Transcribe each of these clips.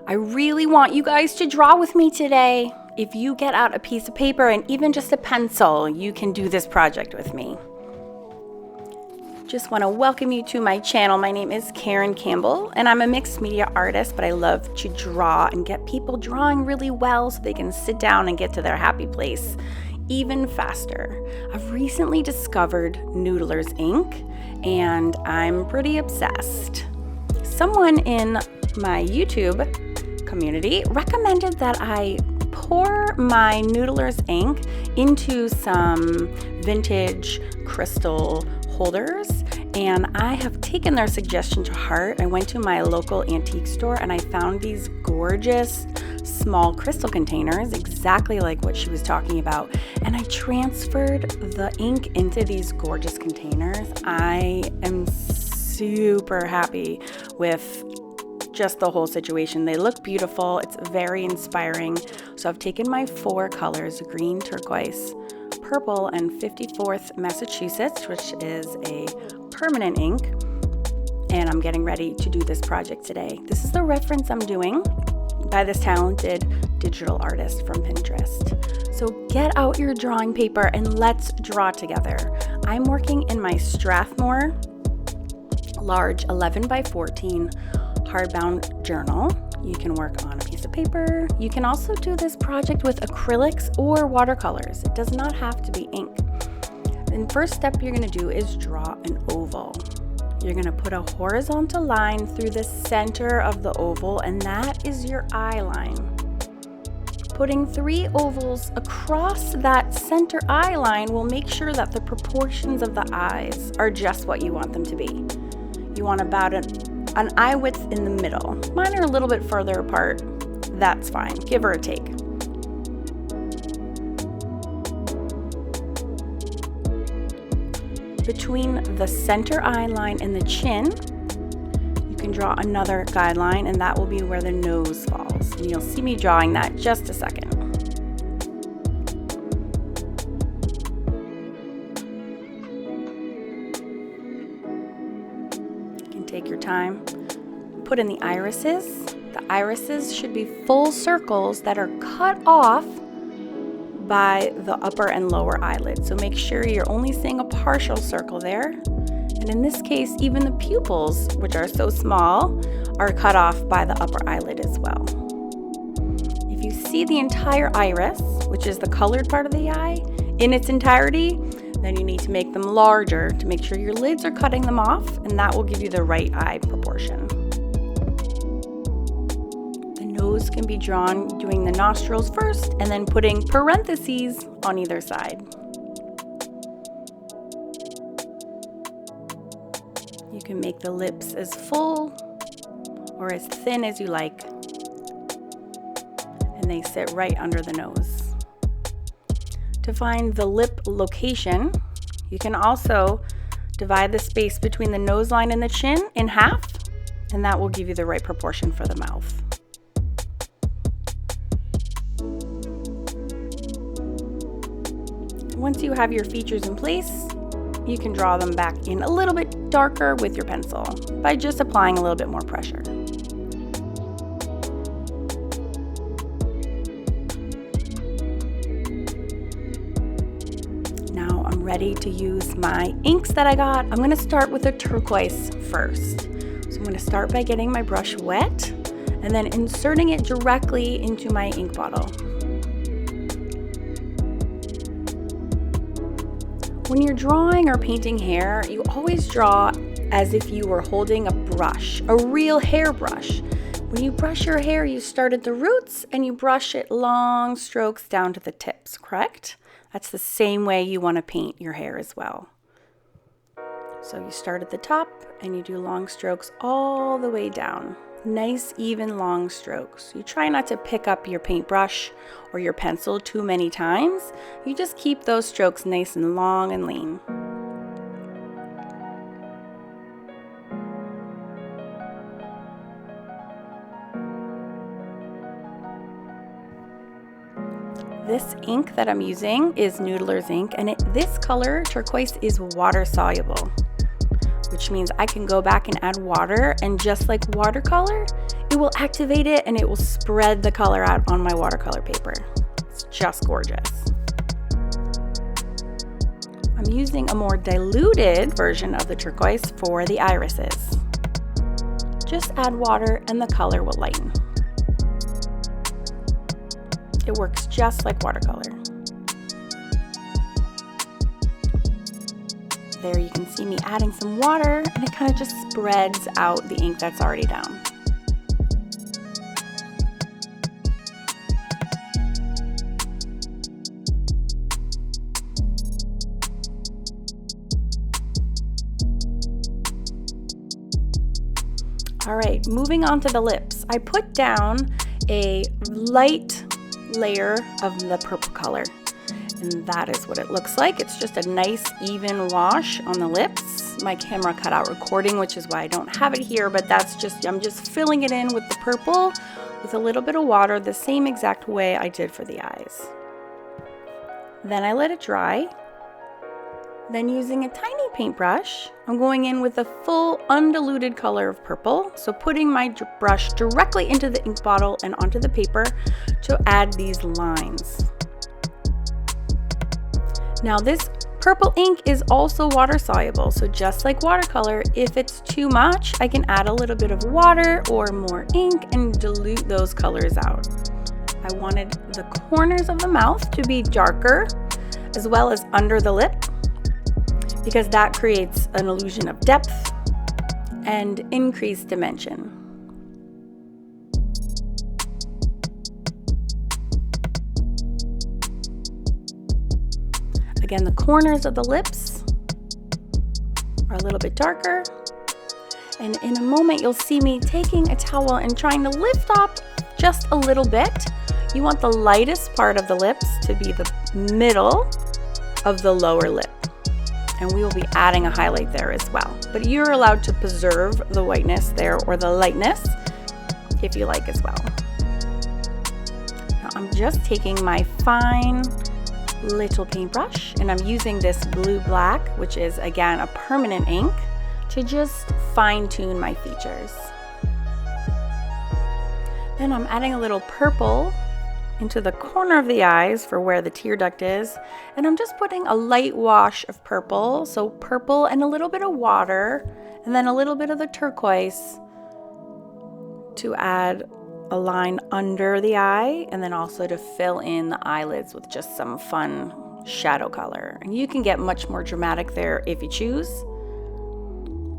I really want you guys to draw with me today. If you get out a piece of paper and even just a pencil, you can do this project with me. Just want to welcome you to my channel. My name is Campbell, and I'm a mixed media artist, but I love to draw and get people drawing really well so they can sit down and get to their happy place even faster. I've recently discovered Noodler's ink, and I'm pretty obsessed. Someone in my YouTube community recommended that I pour my Noodler's ink into some vintage crystal holders, and I have taken their suggestion to heart. I went to my local antique store and I found these gorgeous small crystal containers, exactly like what she was talking about, and I transferred the ink into these gorgeous containers. I am super happy with just the whole situation. They look beautiful. It's very inspiring. So I've taken my 4 colors, green, turquoise, purple, and 54th Massachusetts, which is a permanent ink, and I'm getting ready to do this project today. This is the reference I'm doing by this talented digital artist from Pinterest. So get out your drawing paper and let's draw together. I'm working in my Strathmore large 11 by 14 hardbound journal. You can work on a piece of paper. You can also do this project with acrylics or watercolors. It does not have to be ink. The first step you're going to do is draw an oval. You're going to put a horizontal line through the center of the oval, and that is your eye line. Putting 3 ovals across that center eye line will make sure that the proportions of the eyes are just what you want them to be. You want about an eye width in the middle. Mine are a little bit further apart. That's fine, give or take. Between the center eye line and the chin, you can draw another guideline, and that will be where the nose falls. And you'll see me drawing that just a second. Take your time, put in the irises. The irises should be full circles that are cut off by the upper and lower eyelid. So make sure you're only seeing a partial circle there. And in this case, even the pupils, which are so small, are cut off by the upper eyelid as well. If you see the entire iris, which is the colored part of the eye, in its entirety, then you need to make them larger to make sure your lids are cutting them off, and that will give you the right eye proportion. The nose can be drawn doing the nostrils first and then putting parentheses on either side. You can make the lips as full or as thin as you like, and they sit right under the nose. To find the lip location, you can also divide the space between the nose line and the chin in half, and that will give you the right proportion for the mouth. Once you have your features in place, you can draw them back in a little bit darker with your pencil by just applying a little bit more pressure. Ready to use my inks that I got. I'm going to start with a turquoise first. So I'm going to start by getting my brush wet and then inserting it directly into my ink bottle. When you're drawing or painting hair, you always draw as if you were holding a brush, a real hair brush. When you brush your hair, you start at the roots and you brush it long strokes down to the tips, correct? That's the same way you want to paint your hair as well. So you start at the top and you do long strokes all the way down. Nice, even long strokes. You try not to pick up your paintbrush or your pencil too many times. You just keep those strokes nice and long and lean. This ink that I'm using is Noodler's ink, and this color, turquoise, is water soluble, which means I can go back and add water, and just like watercolor, it it will activate it and it will spread the color out on my watercolor paper. It's just gorgeous. I'm using a more diluted version of the turquoise for the irises. Just add water and the color will lighten. It works just like watercolor. There you can see me adding some water and it kind of just spreads out the ink that's already down. All right, moving on to the lips. I put down a light layer of the purple color, and that is what it looks like. It's just a nice even wash on the lips. My camera cut out recording, which is why I don't have it here, but I'm just filling it in with the purple with a little bit of water, the same exact way I did for the eyes. Then I let it dry. Then using a tiny paintbrush, I'm going in with a full undiluted color of purple. So putting my brush directly into the ink bottle and onto the paper to add these lines. Now this purple ink is also water soluble. So just like watercolor, if it's too much, I can add a little bit of water or more ink and dilute those colors out. I wanted the corners of the mouth to be darker as well as under the lip, because that creates an illusion of depth and increased dimension. Again, the corners of the lips are a little bit darker. And in a moment, you'll see me taking a towel and trying to lift up just a little bit. You want the lightest part of the lips to be the middle of the lower lip. And we will be adding a highlight there as well. But you're allowed to preserve the whiteness there or the lightness if you like as well. Now I'm just taking my fine little paintbrush and I'm using this blue black, which is again a permanent ink, to just fine tune my features. Then I'm adding a little purple into the corner of the eyes for where the tear duct is, and I'm just putting a light wash of purple, so purple and a little bit of water and then a little bit of the turquoise to add a line under the eye, and then also to fill in the eyelids with just some fun shadow color. And you can get much more dramatic there if you choose.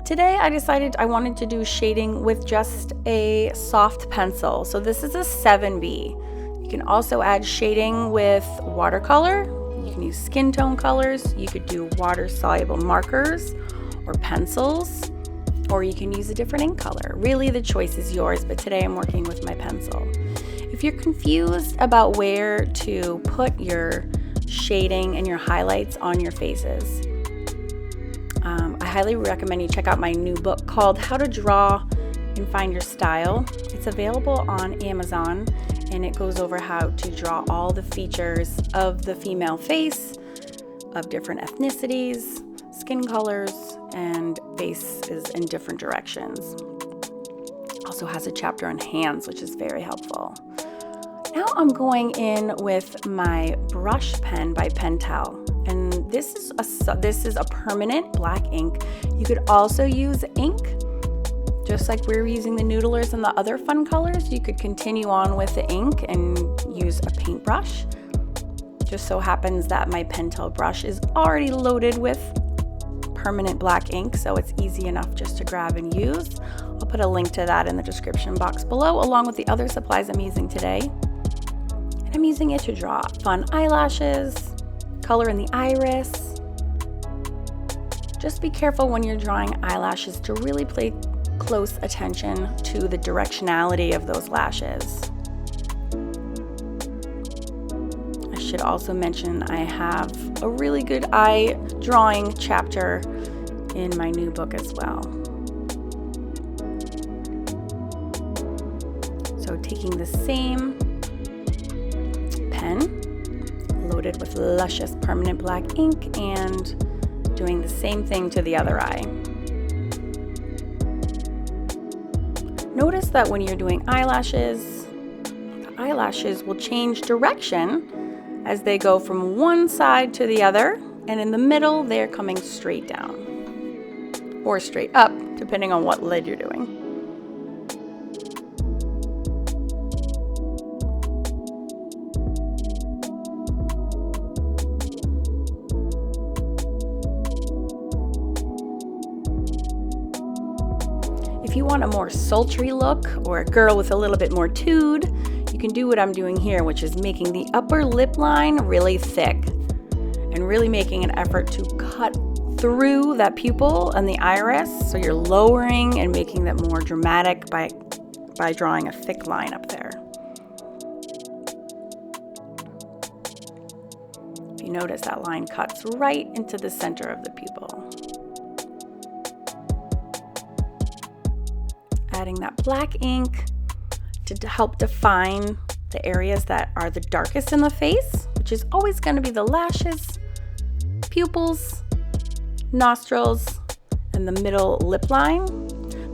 Today I decided I wanted to do shading with just a soft pencil, so this is a 7B. You can also add shading with watercolor. You can use skin tone colors. You could do water soluble markers or pencils, or you can use a different ink color. Really, the choice is yours, but today I'm working with my pencil. If you're confused about where to put your shading and your highlights on your faces, I highly recommend you check out my new book called How to Draw and Find Your Style. It's available on Amazon, and it goes over how to draw all the features of the female face, of different ethnicities, skin colors, and faces in different directions. Also has a chapter on hands, which is very helpful. Now I'm going in with my brush pen by Pentel, and this is a permanent black ink. You could also use ink. Just like we were using the Noodlers and the other fun colors, you could continue on with the ink and use a paintbrush. Just so happens that my Pentel brush is already loaded with permanent black ink, so it's easy enough just to grab and use. I'll put a link to that in the description box below, along with the other supplies I'm using today. And I'm using it to draw fun eyelashes, color in the iris. Just be careful when you're drawing eyelashes to really pay close attention to the directionality of those lashes. I should also mention I have a really good eye drawing chapter in my new book as well. So taking the same pen loaded with luscious permanent black ink and doing the same thing to the other eye. Notice that when you're doing eyelashes, the eyelashes will change direction as they go from one side to the other, and in the middle they're coming straight down or straight up, depending on what lid you're doing. If you want a more sultry look or a girl with a little bit more tude, you can do what I'm doing here, which is making the upper lip line really thick and really making an effort to cut through that pupil and the iris. So you're lowering and making that more dramatic by drawing a thick line up there. If you notice, that line cuts right into the center of the pupil. Adding that black ink to help define the areas that are the darkest in the face, which is always going to be the lashes, pupils, nostrils, and the middle lip line.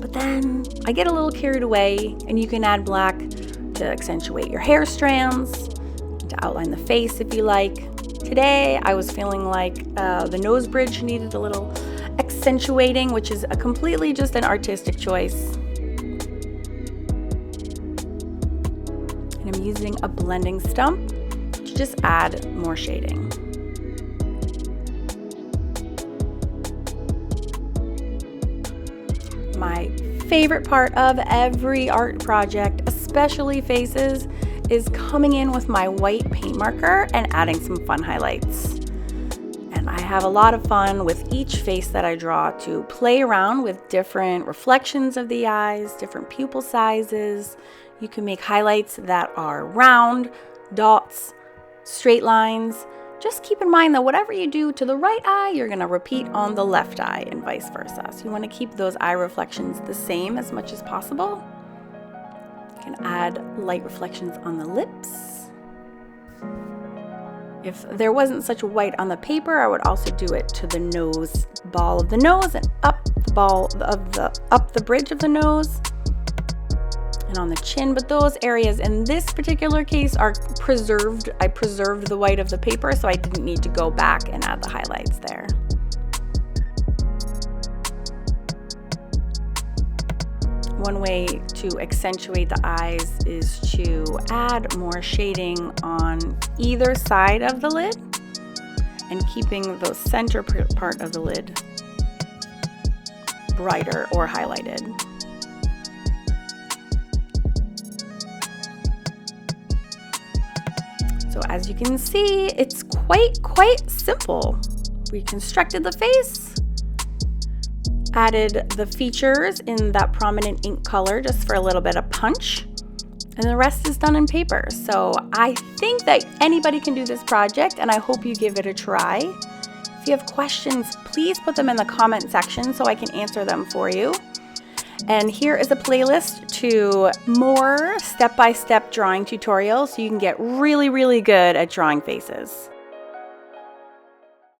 But then I get a little carried away, and you can add black to accentuate your hair strands, to outline the face if you like. Today I was feeling like the nose bridge needed a little accentuating, which is a completely just an artistic choice. I'm using a blending stump to just add more shading. My favorite part of every art project, especially faces, is coming in with my white paint marker and adding some fun highlights. And I have a lot of fun with each face that I draw to play around with different reflections of the eyes, different pupil sizes. You can make highlights that are round, dots, straight lines. Just keep in mind that whatever you do to the right eye, you're going to repeat on the left eye and vice versa. So you want to keep those eye reflections the same as much as possible. You can add light reflections on the lips. If there wasn't such white on the paper, I would also do it to the nose, ball of the nose, and up the bridge of the nose. And on the chin, but those areas in this particular case are preserved. I preserved the white of the paper, so I didn't need to go back and add the highlights there. One way to accentuate the eyes is to add more shading on either side of the lid and keeping the center part of the lid brighter or highlighted. So as you can see, it's quite simple. We constructed the face, added the features in that prominent ink color just for a little bit of punch, and the rest is done in paper. So I think that anybody can do this project, and I hope you give it a try. If you have questions, please put them in the comment section so I can answer them for you. And here is a playlist to more step-by-step drawing tutorials so you can get really good at drawing faces.